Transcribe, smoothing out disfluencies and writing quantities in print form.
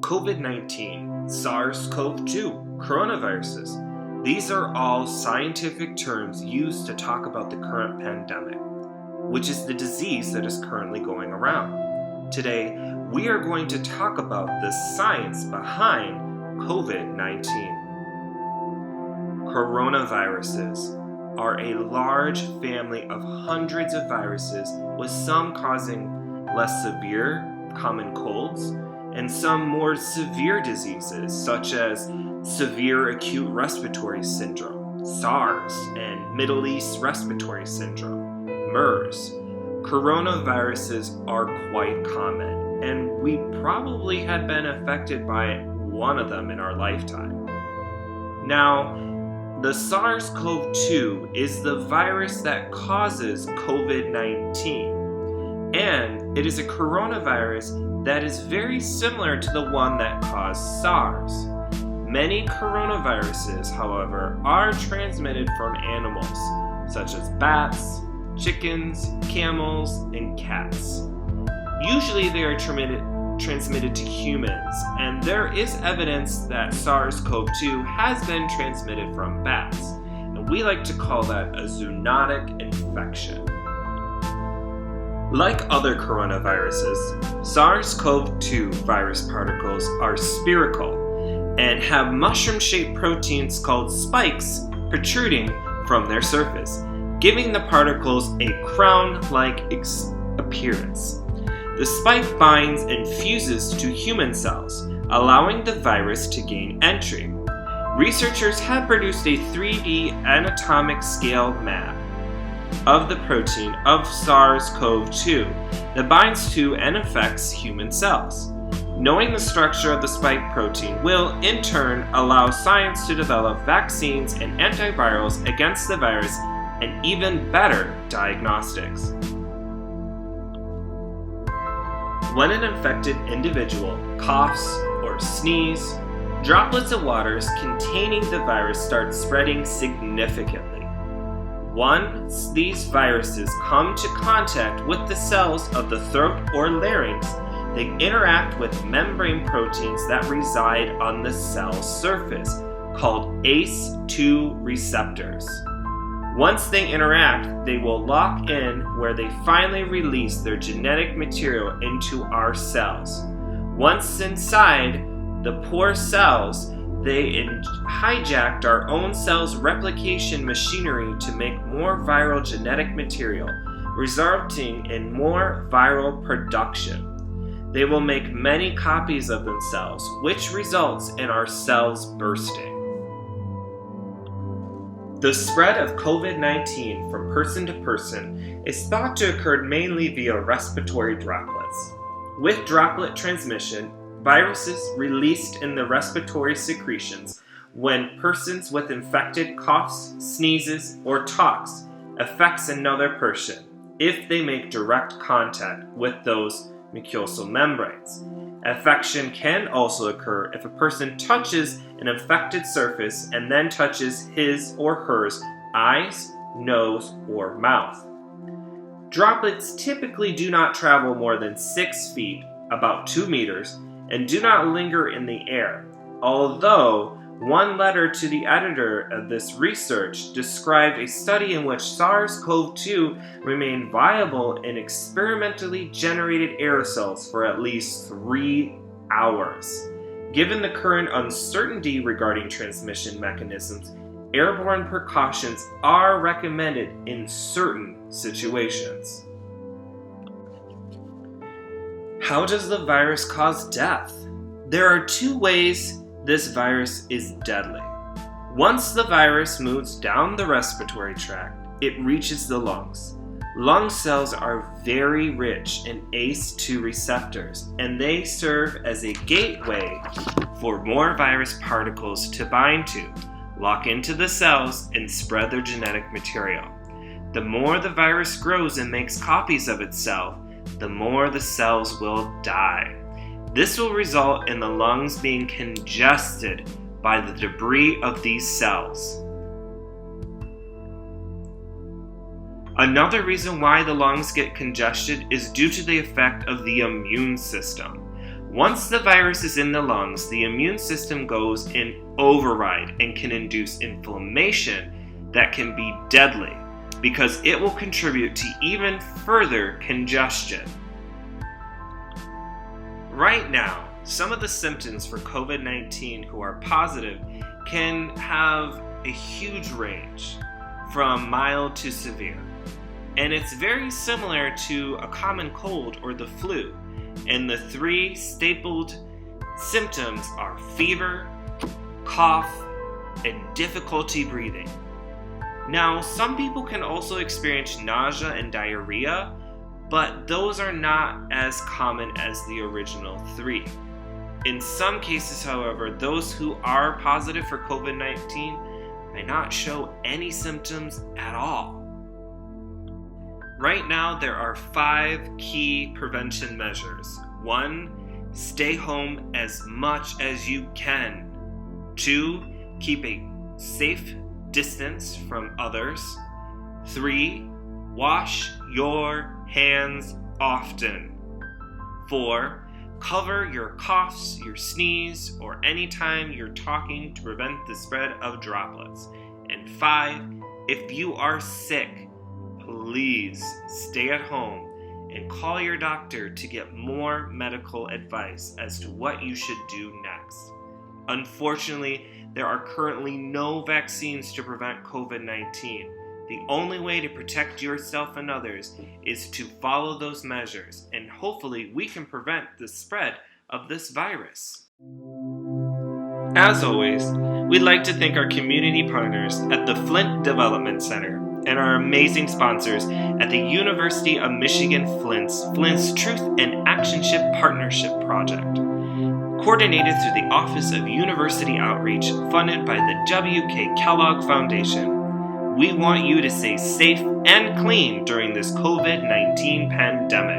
COVID-19, SARS-CoV-2, coronaviruses. These are all scientific terms used to talk about the current pandemic, which is the disease that is currently going around. Today, we are going to talk about the science behind COVID-19. Coronaviruses are a large family of hundreds of viruses, with some causing less severe common colds and some more severe diseases such as severe acute respiratory syndrome, SARS, and Middle East respiratory syndrome, MERS. Coronaviruses are quite common, and we probably had been affected by one of them in our lifetime. Now, the SARS-CoV-2 is the virus that causes COVID-19, and it is a coronavirus that is very similar to the one that caused SARS. Many coronaviruses, however, are transmitted from animals, such as bats, chickens, camels, and cats. Usually they are transmitted to humans, and there is evidence that SARS-CoV-2 has been transmitted from bats, and we like to call that a zoonotic infection. Like other coronaviruses, SARS-CoV-2 virus particles are spherical and have mushroom-shaped proteins called spikes protruding from their surface, giving the particles a crown-like appearance. The spike binds and fuses to human cells, allowing the virus to gain entry. Researchers have produced a 3D anatomic scale map of the protein of SARS-CoV-2 that binds to and affects human cells. Knowing the structure of the spike protein will, in turn, allow science to develop vaccines and antivirals against the virus and even better diagnostics. When an infected individual coughs or sneezes, droplets of water containing the virus start spreading significantly. Once these viruses come to contact with the cells of the throat or larynx, they interact with membrane proteins that reside on the cell surface, called ACE2 receptors. Once they interact, they will lock in where they finally release their genetic material into our cells. Once inside the poor cells, they hijacked our own cells' replication machinery to make more viral genetic material, resulting in more viral production. They will make many copies of themselves, which results in our cells bursting. The spread of COVID-19 from person to person is thought to occur mainly via respiratory droplets. With droplet transmission, viruses released in the respiratory secretions when persons with infected coughs, sneezes, or talks affects another person if they make direct contact with those mucosal membranes. Infection can also occur if a person touches an infected surface and then touches his or her eyes, nose, or mouth. Droplets typically do not travel more than 6 feet, about 2 meters, and do not linger in the air, although one letter to the editor of this research described a study in which SARS-CoV-2 remained viable in experimentally generated aerosols for at least 3 hours. Given the current uncertainty regarding transmission mechanisms, airborne precautions are recommended in certain situations. How does the virus cause death? There are 2 ways this virus is deadly. Once the virus moves down the respiratory tract, it reaches the lungs. Lung cells are very rich in ACE2 receptors, and they serve as a gateway for more virus particles to bind to, lock into the cells, and spread their genetic material. The more the virus grows and makes copies of itself, the more the cells will die. This will result in the lungs being congested by the debris of these cells. Another reason why the lungs get congested is due to the effect of the immune system. Once the virus is in the lungs, the immune system goes in override and can induce inflammation that can be deadly because it will contribute to even further congestion. Right now, some of the symptoms for COVID-19 who are positive can have a huge range from mild to severe. And it's very similar to a common cold or the flu. And the three stapled symptoms are fever, cough, and difficulty breathing. Now, some people can also experience nausea and diarrhea, but those are not as common as the original three. In some cases, however, those who are positive for COVID-19 may not show any symptoms at all. Right now, there are 5 key prevention measures. 1, stay home as much as you can. 2, keep a safe distance from others. 3, wash your hands often. 4, cover your coughs, your sneeze, or anytime you're talking to prevent the spread of droplets. And 5, if you are sick, please stay at home and call your doctor to get more medical advice as to what you should do next. Unfortunately, there are currently no vaccines to prevent COVID-19. The only way to protect yourself and others is to follow those measures, and hopefully we can prevent the spread of this virus. As always, we'd like to thank our community partners at the Flint Development Center and our amazing sponsors at the University of Michigan Flint's Truth and Actionship Partnership Project, coordinated through the Office of University Outreach, funded by the W.K. Kellogg Foundation. We want you to stay safe and clean during this COVID-19 pandemic.